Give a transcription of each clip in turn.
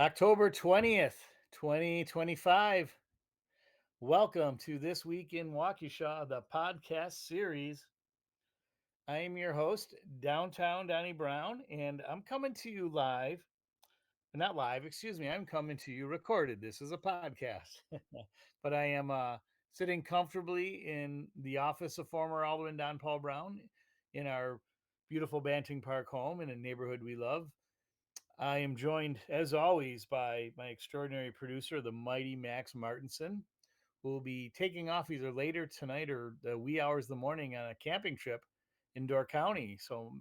October 20th, 2025. Welcome to This Week in Waukesha, the podcast series. I am your host, Downtown Donnie Brown, and I'm coming to you live. Not live, excuse me. I'm coming to you recorded. This is a podcast. But I am sitting comfortably in the office of former Alderman Don Paul Brown in our beautiful Banting Park home in a neighborhood we love. I am joined, as always, by my extraordinary producer, the mighty Max Martinson, who will be taking off either later tonight or the wee hours of the morning on a camping trip in Door County. So,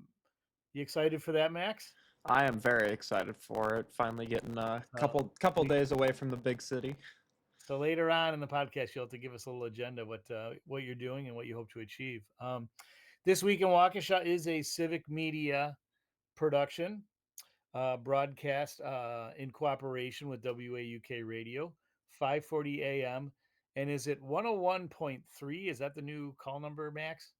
you excited for that, Max? I am very excited for it. Finally getting a Uh, couple we days away from the big city. so later on in the podcast, you'll have to give us a little agenda what you're doing and what you hope to achieve. This week in Waukesha is a civic media production broadcast in cooperation with WAUK Radio, 540 AM. And is it 101.3? Is that the new call number, Max?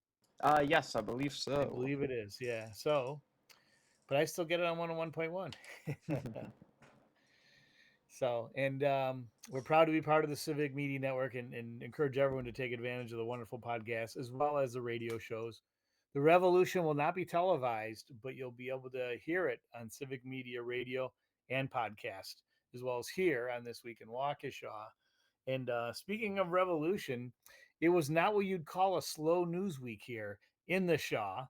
Yes, I believe I so. believe it is. Yeah. So, but I still get it on 101.1. So, and we're proud to be part of the Civic Media Network and encourage everyone to take advantage of the wonderful podcast as well as the radio shows. The revolution will not be televised, but you'll be able to hear it on Civic Media Radio and podcast, as well as here on This Week in Waukesha. And speaking of revolution, it was not what you'd call a slow news week here in the Shaw.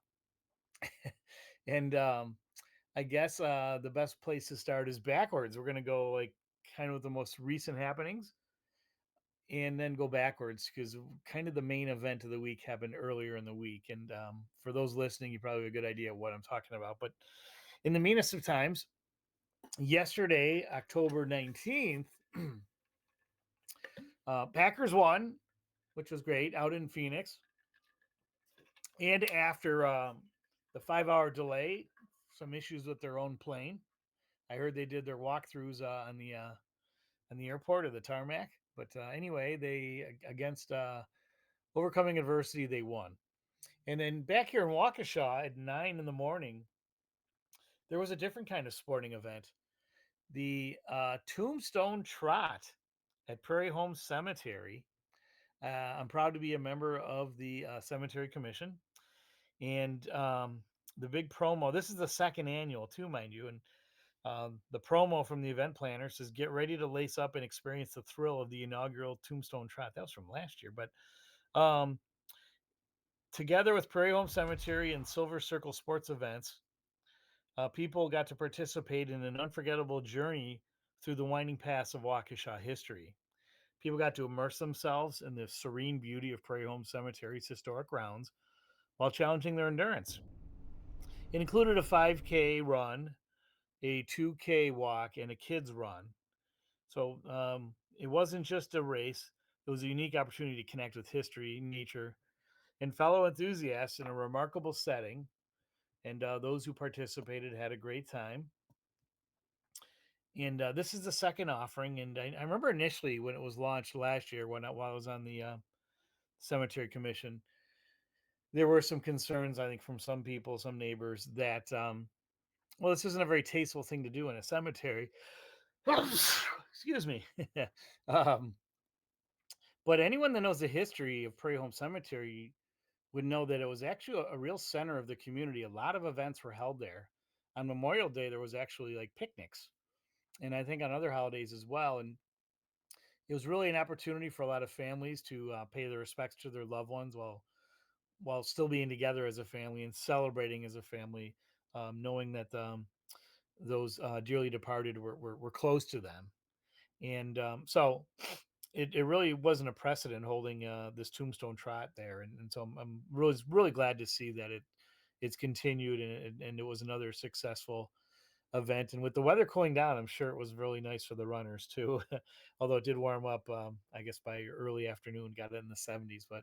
And I guess the best place to start is backwards. We're going to go like kind of with the most recent happenings and then go backwards because kind of the main event of the week happened earlier in the week. And for those listening, you probably have a good idea of what I'm talking about. But in the meanest of times, yesterday, October 19th, Packers won, which was great out in Phoenix. And after the 5 hour delay, some issues with their own plane. I heard they did their walkthroughs on the airport or the tarmac. But anyway, they against overcoming adversity, they won. And then back here in Waukesha at 9 in the morning, there was a different kind of sporting event. The Tombstone Trot at Prairie Home Cemetery. I'm proud to be a member of the Cemetery Commission. And the big promo, this is the second annual, too, mind you. And the promo from the event planner says, "Get ready to lace up and experience the thrill of the inaugural Tombstone Trot." That was from last year. But um, together with Prairie Home Cemetery and Silver Circle Sports events, people got to participate in an unforgettable journey through the winding paths of Waukesha history. People got to immerse themselves in the serene beauty of Prairie Home Cemetery's historic grounds while challenging their endurance. It included a 5K run, a 2K walk, and a kids run. So it wasn't just a race, it was a unique opportunity to connect with history, nature, and fellow enthusiasts in a remarkable setting. And those who participated had a great time. And this is the second offering. And I remember initially when it was launched last year, while I was on the cemetery commission, there were some concerns, I think, from some people, some neighbors that, well, this isn't a very tasteful thing to do in a cemetery. Excuse me. um, but anyone that knows the history of Prairie Home Cemetery would know that it was actually a real center of the community. A lot of events were held there. On Memorial Day, there was actually like picnics, and I think on other holidays as well. And it was really an opportunity for a lot of families to pay their respects to their loved ones while still being together as a family and celebrating as a family, knowing that those dearly departed were close to them. And so it really wasn't a precedent holding this Tombstone Trot there. And so I'm really glad to see that it's continued and it was another successful event. And with the weather cooling down, I'm sure it was really nice for the runners too. Although it did warm up, I guess by early afternoon, got it in the 70s. But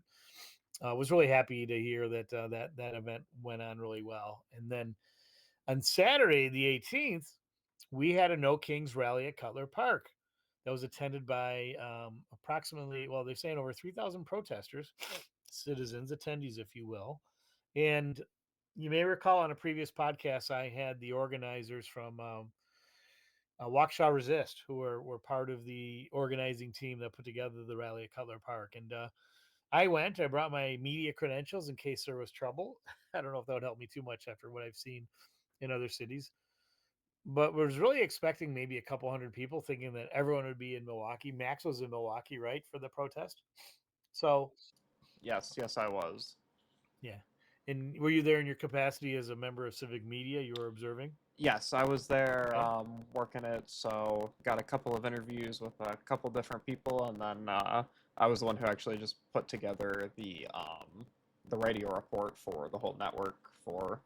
was really happy to hear that that event went on really well. And then on Saturday, the 18th, we had a No Kings rally at Cutler Park that was attended by approximately, well, they're saying over 3,000 protesters, citizens, attendees, if you will. And you may recall on a previous podcast, I had the organizers from Waukesha Resist, who were part of the organizing team that put together the rally at Cutler Park. And I went. I brought my media credentials in case there was trouble. I don't know if that would help me too much after what I've seen in other cities, but was really expecting maybe a couple hundred people, thinking that everyone would be in Milwaukee. Max was in Milwaukee, right, for the protest. So Yes, I was. yeah. And were you there in your capacity as a member of civic media? You were observing. Yes, I was there Okay. working it, so got a couple of interviews with a couple different people, and then I was the one who actually just put together the radio report for the whole network for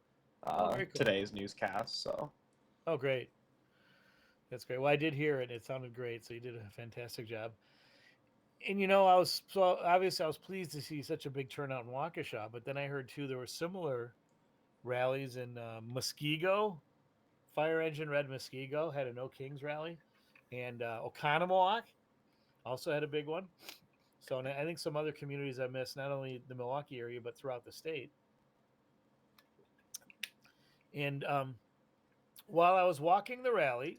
Oh, very cool. today's newscast. So Oh, great. That's great. Well, I did hear it. It sounded great. So you did a fantastic job. And I was so obviously I was pleased to see such a big turnout in Waukesha, but then I heard too there were similar rallies in Muskego. Fire Engine Red Muskego had a No Kings rally, and Oconomowoc also had a big one. So and I think some other communities I missed, not only the Milwaukee area but throughout the state. And while I was walking the rally,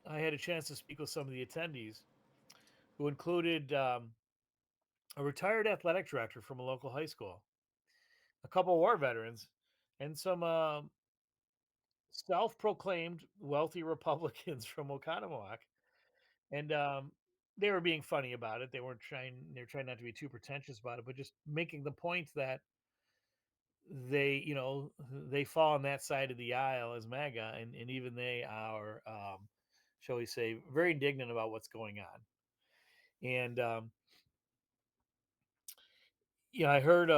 I had a chance to speak with some of the attendees, who included a retired athletic director from a local high school, a couple war veterans, and some self-proclaimed wealthy Republicans from Oconomowoc. And they were being funny about it. They weren't trying. They're trying not to be too pretentious about it, but just making the point that they fall on that side of the aisle as MAGA, and even they are, shall we say, very indignant about what's going on. And I heard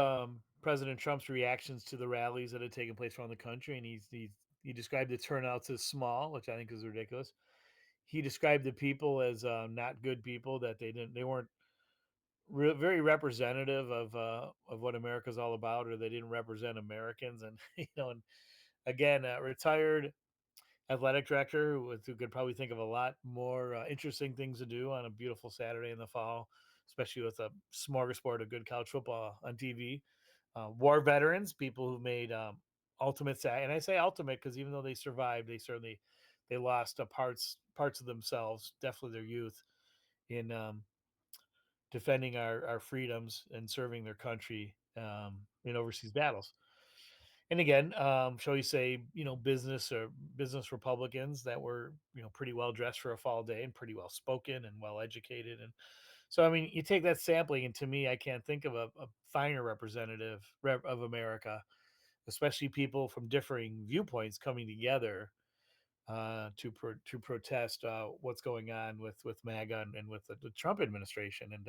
President Trump's reactions to the rallies that had taken place around the country, and he described the turnouts as small, which I think is ridiculous. He described the people as not good people, that they weren't very representative of what America's all about, or they didn't represent Americans. And and again, a retired athletic director who could probably think of a lot more interesting things to do on a beautiful Saturday in the fall, especially with a smorgasbord of good college football on TV. War veterans, people who made and I say ultimate because even though they survived, they lost parts of themselves, definitely their youth, in defending our freedoms and serving their country in overseas battles. And again, shall we say, business Republicans that were, pretty well dressed for a fall day and pretty well spoken and well educated. And so, I mean, you take that sampling, and to me, I can't think of a finer representative of America, especially people from differing viewpoints coming together to protest what's going on with MAGA and with the Trump administration. And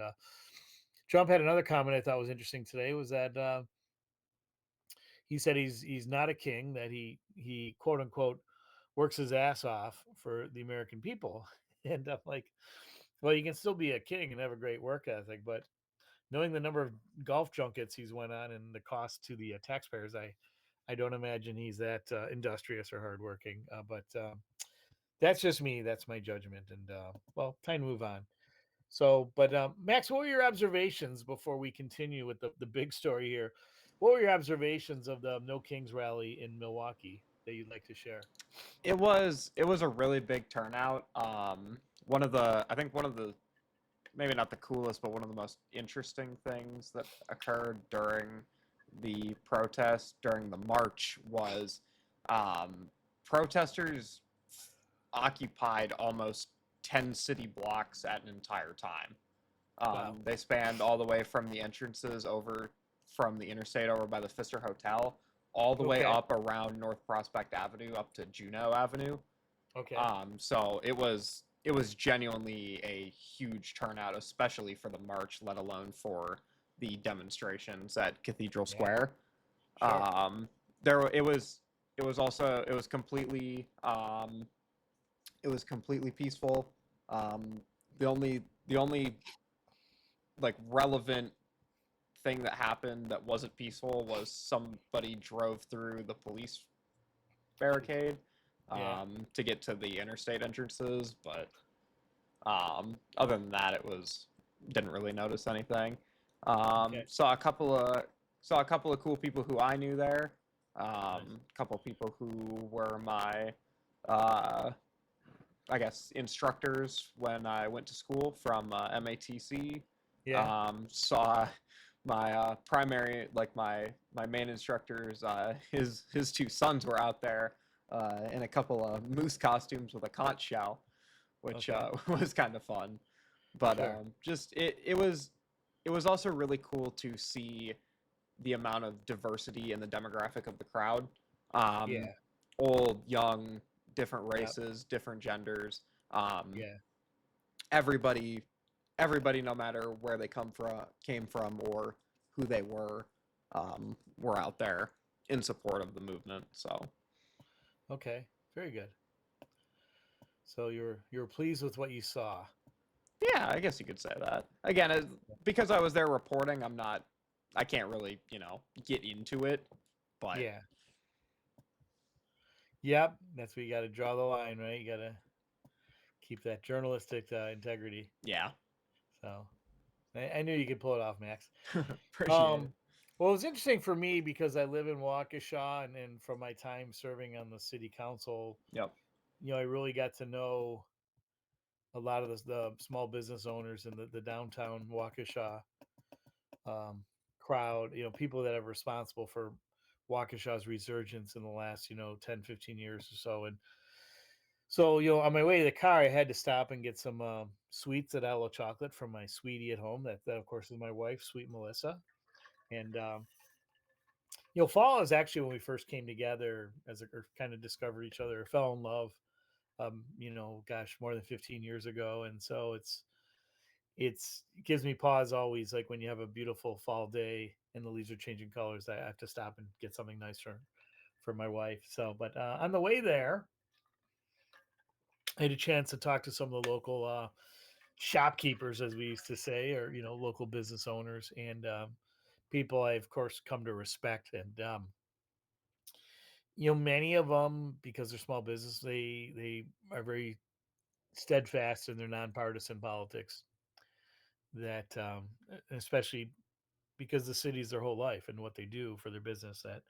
Trump had another comment I thought was interesting today, was that he said he's not a king, that he quote unquote works his ass off for the American people. And I'm like, well, you can still be a king and have a great work ethic, but knowing the number of golf junkets he's went on and the cost to the taxpayers, I don't imagine he's that industrious or hardworking. But that's just me. That's my judgment. And well, time to move on. So, but Max, what were your observations before we continue with the big story here? What were your observations of the No Kings rally in Milwaukee that you'd like to share? it was a really big turnout. I think one of the, maybe not the coolest, but one of the most interesting things that occurred during the protest, during the march, was um, protesters occupied almost 10 city blocks at an entire time. Wow. They spanned all the way from the entrances over from the interstate over by the Pfister Hotel, all the way Okay. up around North Prospect Avenue up to Juneau Avenue. Okay. So it was genuinely a huge turnout, especially for the march, let alone for the demonstrations at Cathedral Yeah. Square. Sure. Um, it was completely peaceful. Um, the only like relevant thing that happened that wasn't peaceful was somebody drove through the police barricade Yeah. to get to the interstate entrances, but other than that, didn't really notice anything. Okay. Saw a couple of cool people who I knew there. A Nice. couple of people who were my uh, I guess, instructors when I went to school from MATC. Yeah. Saw my primary, like my main instructors, his two sons were out there in a couple of moose costumes with a conch shell, which Okay. was kind of fun. But Sure. just it was also really cool to see the amount of diversity in the demographic of the crowd. Um, Yeah. Old, young, different Yep. races, different genders. Um, Yeah. everybody, everybody, no matter where they came from, or who they were out there in support of the movement. So Okay. Very good. So you're pleased with what you saw. yeah, I guess you could say that. Again, because I was there reporting, I can't really, get into it, but Yeah. Yep. That's where you got to draw the line, right? You got to keep that journalistic integrity. yeah, So I knew you could pull it off, Max. appreciate it. Um, well, it was interesting for me because I live in Waukesha, and from my time serving on the city council, Yep. I really got to know a lot of the small business owners in the downtown Waukesha um, crowd. People that are responsible for Waukesha's resurgence in the last 10, 15 years or so. And so on my way to the car, I had to stop and get some sweets at Aloe Chocolate from my sweetie at home. That of course is my wife, Sweet Melissa. And fall is actually when we first came together or kind of discovered each other, or fell in love. Gosh, more than 15 years ago, and so it gives me pause always, like when you have a beautiful fall day and the leaves are changing colors. I have to stop and get something nice for my wife. So, but on the way there, I had a chance to talk to some of the local shopkeepers, as we used to say, or local business owners and people I, of course, come to respect. And many of them, because they're small business, they are very steadfast in their nonpartisan politics. That especially because the city's their whole life and what they do for their business, that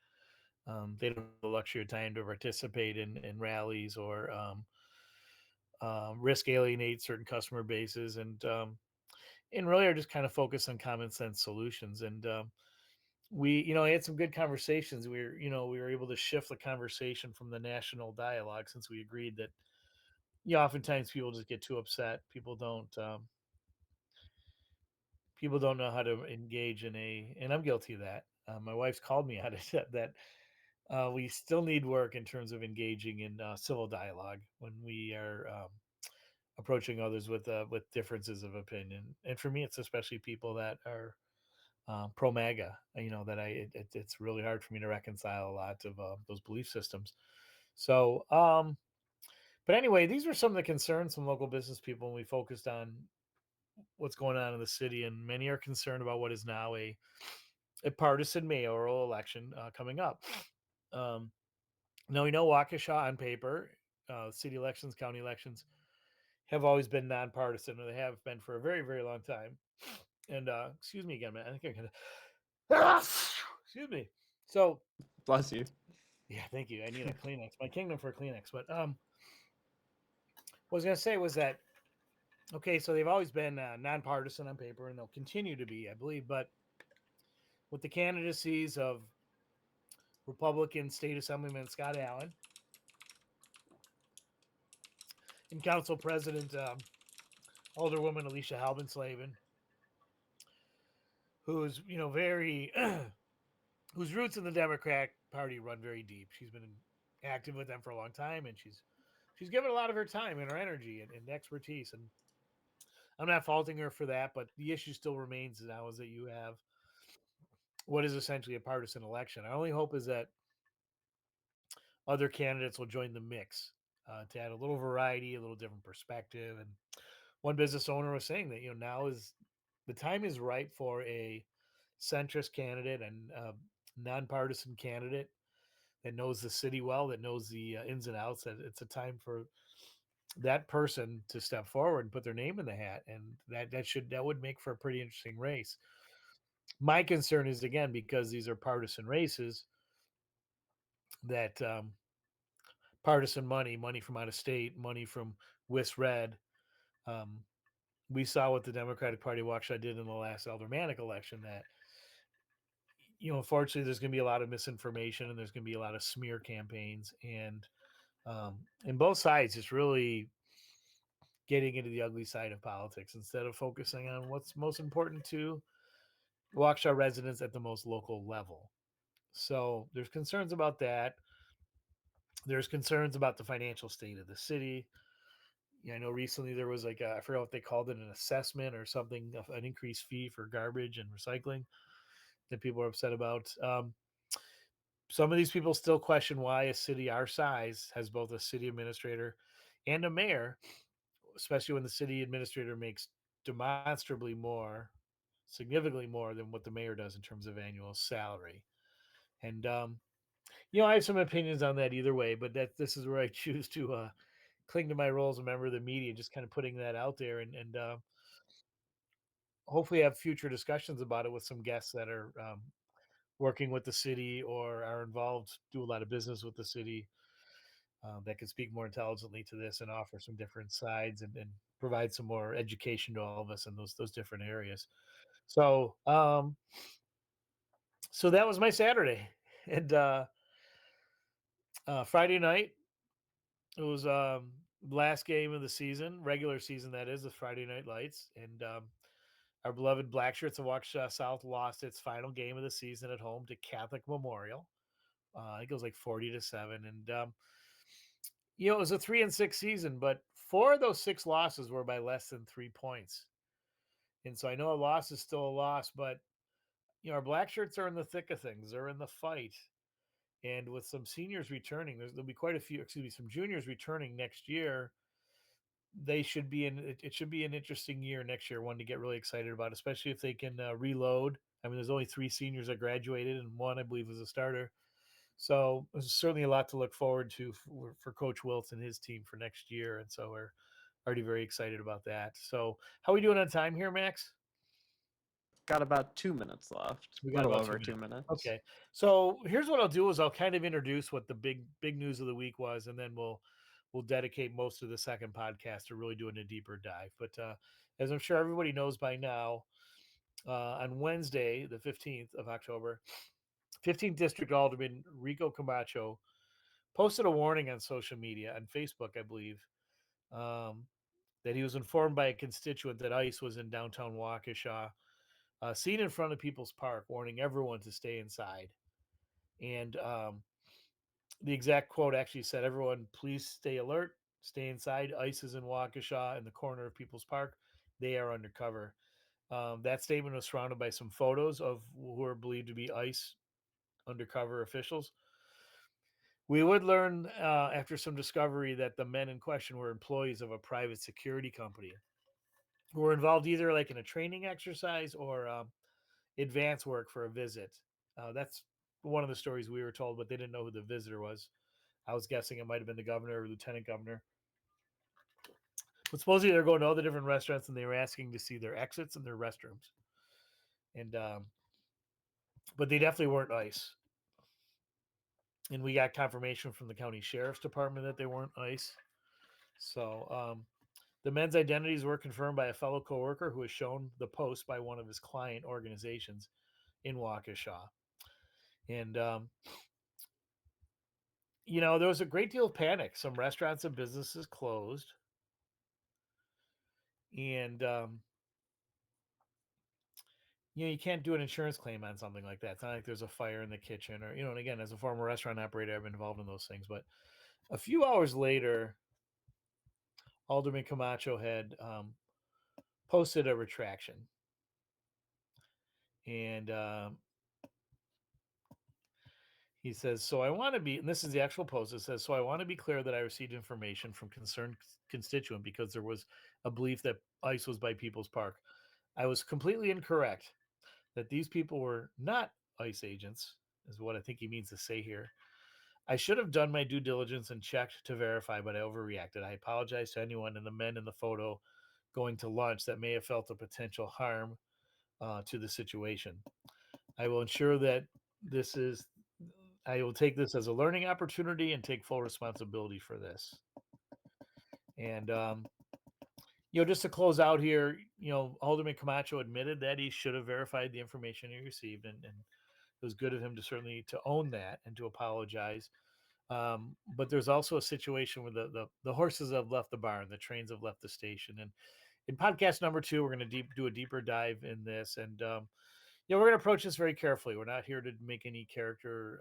they don't have the luxury of time to participate in rallies or risk alienate certain customer bases, and really are just kind of focused on common sense solutions. And we had some good conversations. We were able to shift the conversation from the national dialogue, since we agreed that oftentimes people just get too upset. People don't know how to engage in and I'm guilty of that. My wife's called me out of that. We still need work in terms of engaging in civil dialogue when we are approaching others with differences of opinion. And for me, it's especially people that are pro MAGA. That it's really hard for me to reconcile a lot of those belief systems. So, but anyway, these were some of the concerns from local business people when we focused on what's going on in the city, and many are concerned about what is now a partisan mayoral election coming up. Um, Now we know Waukesha on paper, city elections, county elections have always been nonpartisan, or they have been for a very, very long time. And excuse me again, man. I think I'm gonna excuse me. So Bless you. yeah, thank you. I need a Kleenex. My kingdom for a Kleenex. But what I was gonna say was that okay, so they've always been nonpartisan on paper, and they'll continue to be, I believe. But with the candidacies of Republican State Assemblyman Scott Allen and Council President Alderwoman Alicia Halbenslavin, who's very whose roots in the Democrat Party run very deep. She's been active with them for a long time, and she's given a lot of her time and her energy and expertise. And I'm not faulting her for that, but the issue still remains now is that you have what is essentially a partisan election. Our only hope is that other candidates will join the mix to add a little variety, a little different perspective. And one business owner was saying that now is the time is right for a centrist candidate and nonpartisan candidate that knows the city well, that knows the ins and outs. That it's a time for that person to step forward and put their name in the hat, and that would make for a pretty interesting race. My concern is, again, because these are partisan races, that partisan money, money from out of state, money from Wis Red. Um, we saw what the Democratic Party of Waukesha did in the last aldermanic election. That unfortunately, there's going to be a lot of misinformation and there's going to be a lot of smear campaigns, and both sides is really getting into the ugly side of politics instead of focusing on what's most important to Waukesha residents at the most local level. So there's concerns about that. There's concerns about the financial state of the city. I know recently there was I forgot what they called it, an assessment or something, an increased fee for garbage and recycling that people are upset about. Some of these people still question why a city our size has both a city administrator and a mayor, especially when the city administrator makes demonstrably more, significantly more than what the mayor does in terms of annual salary. And I have some opinions on that either way, but this is where I choose to cling to my role as a member of the media, just kind of putting that out there, and hopefully have future discussions about it with some guests that are working with the city or are involved, do a lot of business with the city, that can speak more intelligently to this and offer some different sides and provide some more education to all of us in those different areas. So so that was my Saturday, and Friday night it was last game of the season, regular season that is, the Friday Night Lights, and our beloved Black Shirts of Waukesha South lost its final game of the season at home to Catholic Memorial. I think it was like 40-7, and it was a 3-6 season, but four of those six losses were by less than 3 points. And so I know a loss is still a loss, but our black shirts are in the thick of things. They're in the fight. And with some seniors returning, there'll be quite a few, excuse me, some juniors returning next year. They should be in it should be an interesting year next year, one to get really excited about, especially if they can reload. I mean, there's only three seniors that graduated, and one I believe was a starter. So there's certainly a lot to look forward to for Coach Wilts and his team for next year, and so we're already very excited about that. So how are we doing on time here, Max? Got about 2 minutes left, We a got little about two over two minutes. minutes. Okay. So here's what I'll do is I'll kind of introduce what the big news of the week was, and then we'll dedicate most of the second podcast to really doing a deeper dive. But as I'm sure everybody knows by now, on Wednesday, the 15th of October, 15th District Alderman Rico Camacho posted a warning on social media, on Facebook, I believe, um, that he was informed by a constituent that ICE was in downtown Waukesha, seen in front of People's Park, warning everyone to stay inside. And the exact quote actually said, "Everyone, please stay alert, stay inside. ICE is in Waukesha in the corner of People's Park. They are undercover." That statement was surrounded by some photos of who are believed to be ICE undercover officials. We would learn after some discovery that the men in question were employees of a private security company who were involved either like in a training exercise or advance work for a visit. That's one of the stories we were told, but they didn't know who the visitor was. I was guessing it might have been the governor or lieutenant governor. But supposedly they're going to all the different restaurants and they were asking to see their exits and their restrooms. And but they definitely weren't ICE. And we got confirmation from the county sheriff's department that they weren't ICE. So the men's identities were confirmed by a fellow coworker who was shown the post by one of his client organizations in Waukesha. And there was a great deal of panic. Some restaurants and businesses closed, and you can't do an insurance claim on something like that. It's not like there's a fire in the kitchen, or and again, as a former restaurant operator, I've been involved in those things. But a few hours later, Alderman Camacho had posted a retraction, and he says, "So I want to be," and this is the actual post. It says, "So I want to be clear that I received information from concerned constituent because there was a belief that ICE was by People's Park. I was completely incorrect. That these people were not ICE agents, is what I think he means to say here. I should have done my due diligence and checked to verify, but I overreacted. I apologize to anyone and the men in the photo going to lunch that may have felt a potential harm to the situation. I will ensure that this is I will take this as a learning opportunity and take full responsibility for this. And just to close out here, Alderman Camacho admitted that he should have verified the information he received, and it was good of him to certainly to own that and to apologize. But there's also a situation where the horses have left the barn, the trains have left the station, and in podcast number 2, we're going to do a deeper dive in this, and we're going to approach this very carefully. We're not here to make any character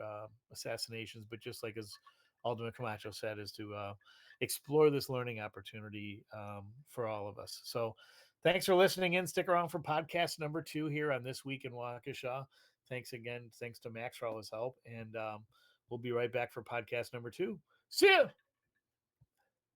assassinations, but just like as Alderman Camacho said, is to explore this learning opportunity for all of us. So thanks for listening in. Stick around for podcast number 2 here on This Week in Waukesha. Thanks again. Thanks to Max for all his help. And we'll be right back for podcast number 2. See ya.